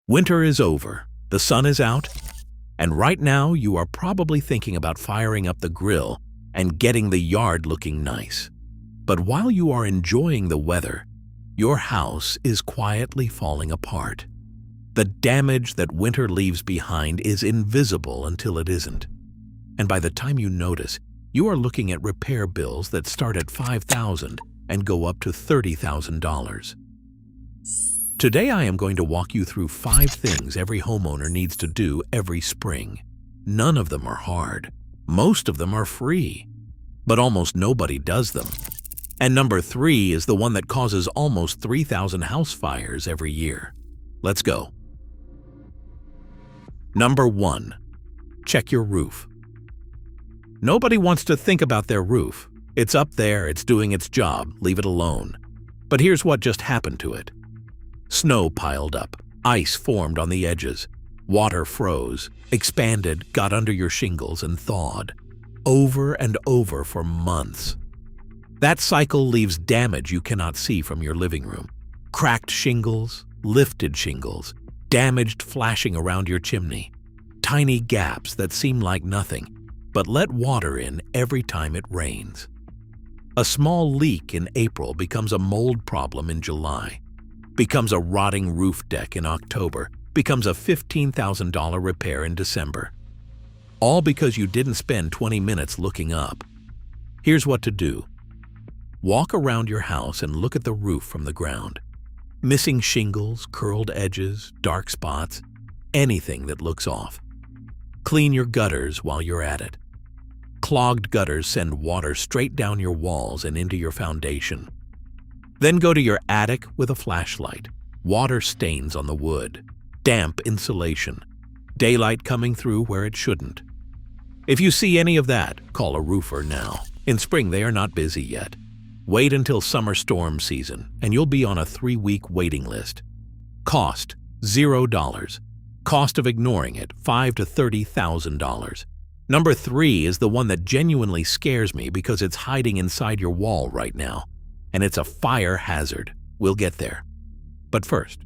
Winter is over, the sun is out, and right now you are probably thinking about firing up the grill and getting the yard looking nice. But while you are enjoying the weather, your house is quietly falling apart. The damage that winter leaves behind is invisible until it isn't. And by the time you notice, you are looking at repair bills that start at $5,000 and go up to $30,000. Today I am going to walk you through 5 things every homeowner needs to do every spring. None of them are hard. Most of them are free. But almost nobody does them. And number 3 is the one that causes almost 3,000 house fires every year. Let's go. Number 1. Check your roof. Nobody wants to think about their roof. It's up there, it's doing its job, leave it alone. But here's what just happened to it. Snow piled up, ice formed on the edges, water froze, expanded, got under your shingles and thawed, over and over for months. That cycle leaves damage you cannot see from your living room. Cracked shingles, lifted shingles, damaged flashing around your chimney, tiny gaps that seem like nothing, but let water in every time it rains. A small leak in April becomes a mold problem in July, becomes a rotting roof deck in October, becomes a $15,000 repair in December. All because you didn't spend 20 minutes looking up. Here's what to do. Walk around your house and look at the roof from the ground. Missing shingles, curled edges, dark spots, anything that looks off. Clean your gutters while you're at it. Clogged gutters send water straight down your walls and into your foundation. Then go to your attic with a flashlight. Water stains on the wood, damp insulation, daylight coming through where it shouldn't. If you see any of that, call a roofer now. In spring, they are not busy yet. Wait until summer storm season, and you'll be on a 3-week waiting list. Cost, $0. Cost of ignoring it, $5,000 to $30,000. Number 3 is the one that genuinely scares me because it's hiding inside your wall right now. And it's a fire hazard. We'll get there. But first,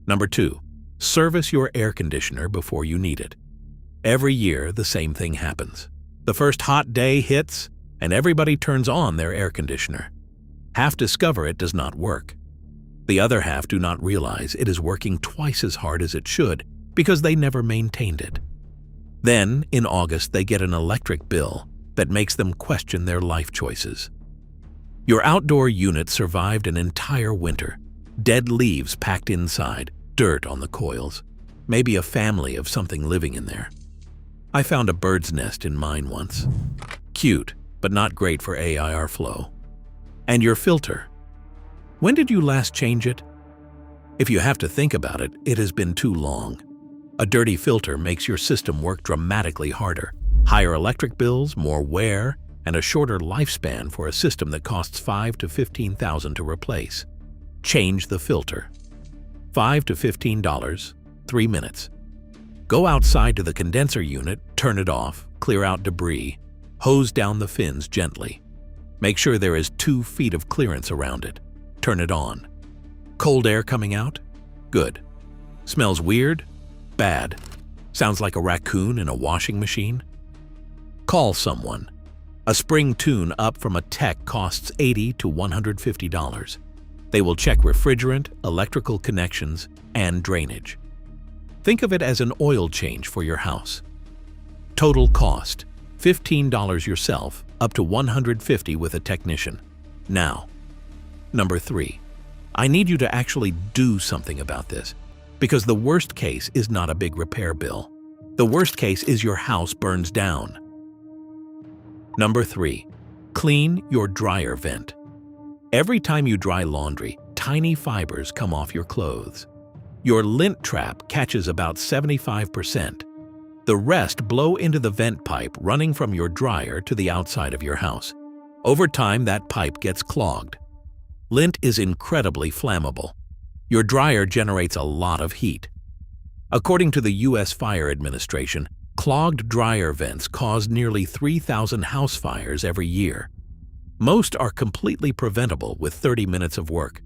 number 2, service your air conditioner before you need it. Every year, the same thing happens. The first hot day hits, and everybody turns on their air conditioner. Half discover it does not work. The other half do not realize it is working twice as hard as it should because they never maintained it. Then, in August, they get an electric bill that makes them question their life choices. Your outdoor unit survived an entire winter. Dead leaves packed inside, dirt on the coils, maybe a family of something living in there. I found a bird's nest in mine once. Cute, but not great for AIR flow. And your filter. When did you last change it? If you have to think about it, it has been too long. A dirty filter makes your system work dramatically harder. Higher electric bills, more wear, and a shorter lifespan for a system that costs $5,000 to $15,000 to replace. Change the filter. $5 to $15, 3 minutes. Go outside to the condenser unit, turn it off, clear out debris, hose down the fins gently. Make sure there is 2 feet of clearance around it. Turn it on. Cold air coming out? Good. Smells weird? Bad. Sounds like a raccoon in a washing machine? Call someone. A spring tune-up from a tech costs $80 to $150. They will check refrigerant, electrical connections, and drainage. Think of it as an oil change for your house. Total cost, $15 yourself, up to $150 with a technician. Now, number 3. I need you to actually do something about this, because the worst case is not a big repair bill. The worst case is your house burns down. Number 3. Clean your dryer vent. Every time you dry laundry, tiny fibers come off your clothes. Your lint trap catches about 75%. The rest blow into the vent pipe running from your dryer to the outside of your house. Over time, that pipe gets clogged. Lint is incredibly flammable. Your dryer generates a lot of heat. According to the U.S. Fire Administration, clogged dryer vents cause nearly 3,000 house fires every year. Most are completely preventable with 30 minutes of work.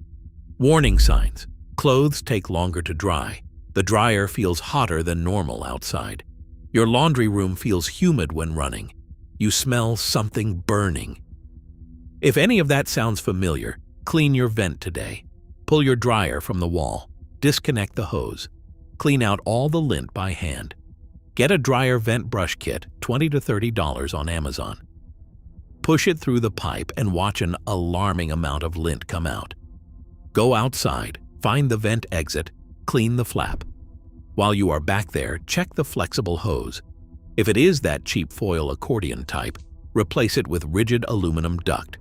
Warning signs: clothes take longer to dry, The dryer feels hotter than normal outside. Your laundry room feels humid when running. You smell something burning. If any of that sounds familiar, clean your vent today. Pull your dryer from the wall. Disconnect the hose. Clean out all the lint by hand. Get a dryer vent brush kit, $20 to $30 on Amazon. Push it through the pipe and watch an alarming amount of lint come out. Go outside, find the vent exit, clean the flap. While you are back there, check the flexible hose. If it is that cheap foil accordion type, replace it with rigid aluminum duct.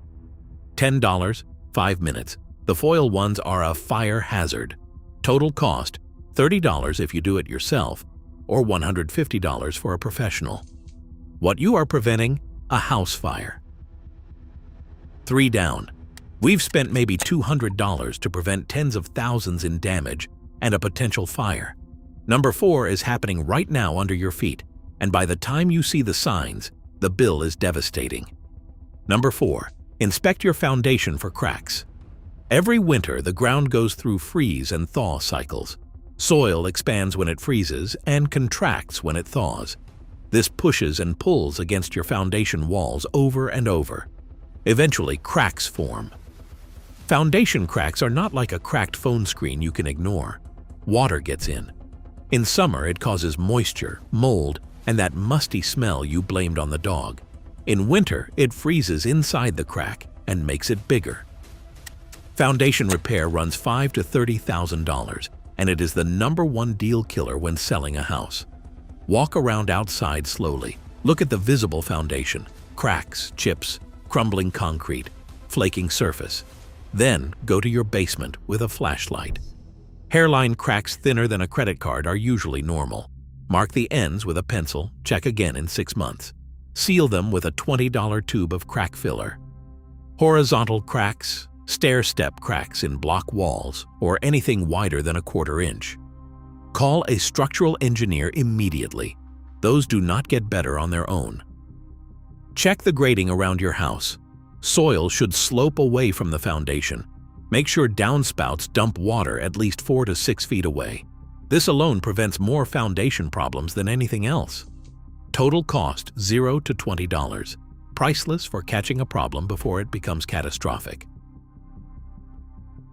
$10, 5 minutes. The foil ones are a fire hazard. Total cost, $30 if you do it yourself, or $150 for a professional. What you are preventing? A house fire. 3 down. We've spent maybe $200 to prevent tens of thousands in damage and a potential fire. Number 4 is happening right now under your feet, and by the time you see the signs, the bill is devastating. Number 4, inspect your foundation for cracks. Every winter, the ground goes through freeze and thaw cycles. Soil expands when it freezes and contracts when it thaws. This pushes and pulls against your foundation walls over and over. Eventually, cracks form. Foundation cracks are not like a cracked phone screen you can ignore. Water gets in. In summer, it causes moisture, mold, and that musty smell you blamed on the dog. In winter, it freezes inside the crack and makes it bigger. Foundation repair runs $5,000 to $30,000, and it is the #1 deal killer when selling a house. Walk around outside slowly. Look at the visible foundation: cracks, chips, crumbling concrete, flaking surface. Then go to your basement with a flashlight. Hairline cracks thinner than a credit card are usually normal. Mark the ends with a pencil, check again in 6 months. Seal them with a $20 tube of crack filler. Horizontal cracks, stair-step cracks in block walls, or anything wider than 1/4 inch. Call a structural engineer immediately. Those do not get better on their own. Check the grading around your house. Soil should slope away from the foundation. Make sure downspouts dump water at least 4 to 6 feet away. This alone prevents more foundation problems than anything else. Total cost $0 to $20. Priceless for catching a problem before it becomes catastrophic.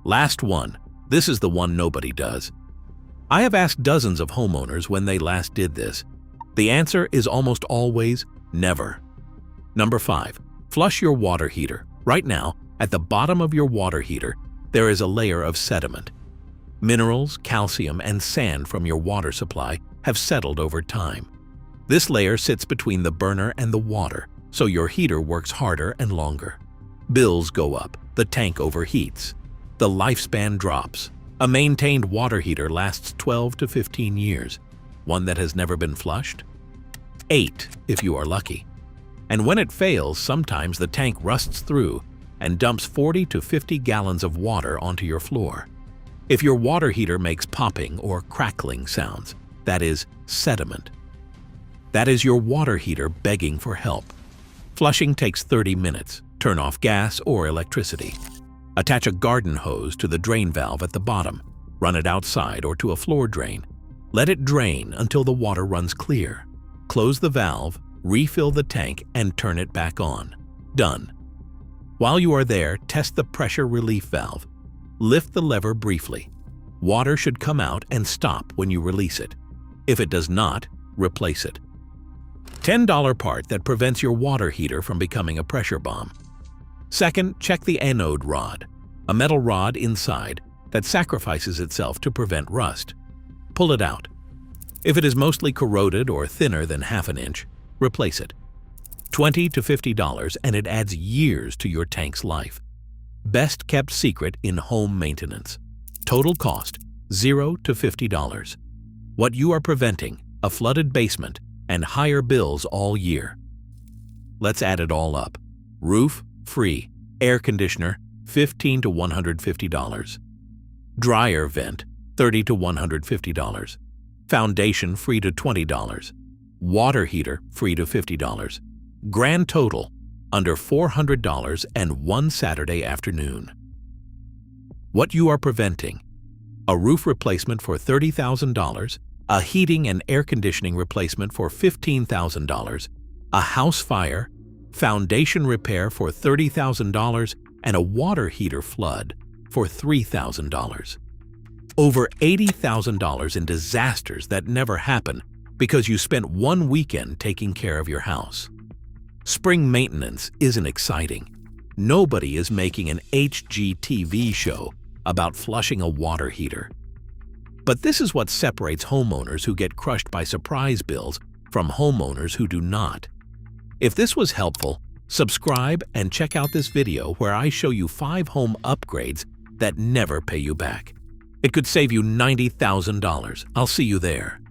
Last one. This is the one nobody does. I have asked dozens of homeowners when they last did this. The answer is almost always never. Number 5. Flush your water heater. Right now, at the bottom of your water heater, there is a layer of sediment. Minerals, calcium, and sand from your water supply have settled over time. This layer sits between the burner and the water, so your heater works harder and longer. Bills go up, the tank overheats, the lifespan drops. A maintained water heater lasts 12 to 15 years. One that has never been flushed? 8, if you are lucky. And when it fails, sometimes the tank rusts through and dumps 40 to 50 gallons of water onto your floor. If your water heater makes popping or crackling sounds, that is sediment. That is your water heater begging for help. Flushing takes 30 minutes. Turn off gas or electricity. Attach a garden hose to the drain valve at the bottom. Run it outside or to a floor drain. Let it drain until the water runs clear. Close the valve, refill the tank, and turn it back on. Done. While you are there, test the pressure relief valve. Lift the lever briefly. Water should come out and stop when you release it. If it does not, replace it. $10 part that prevents your water heater from becoming a pressure bomb. Second, check the anode rod, a metal rod inside that sacrifices itself to prevent rust. Pull it out. If it is mostly corroded or thinner than ½ inch, replace it. $20 to $50, and it adds years to your tank's life. Best kept secret in home maintenance. Total cost $0 to $50. What you are preventing: a flooded basement and higher bills all year. Let's add it all up. Roof, free. Air conditioner, $15 to $150. Dryer vent, $30 to $150. Foundation, free to $20. Water heater, free to $50. Grand total, under $400 and one Saturday afternoon. What you are preventing: a roof replacement for $30,000, a heating and air conditioning replacement for $15,000, a house fire, foundation repair for $30,000, and a water heater flood for $3,000. Over $80,000 in disasters that never happen because you spent one weekend taking care of your house. Spring maintenance isn't exciting. Nobody is making an HGTV show about flushing a water heater. But this is what separates homeowners who get crushed by surprise bills from homeowners who do not. If this was helpful, subscribe and check out this video where I show you 5 home upgrades that never pay you back. It could save you $90,000. I'll see you there.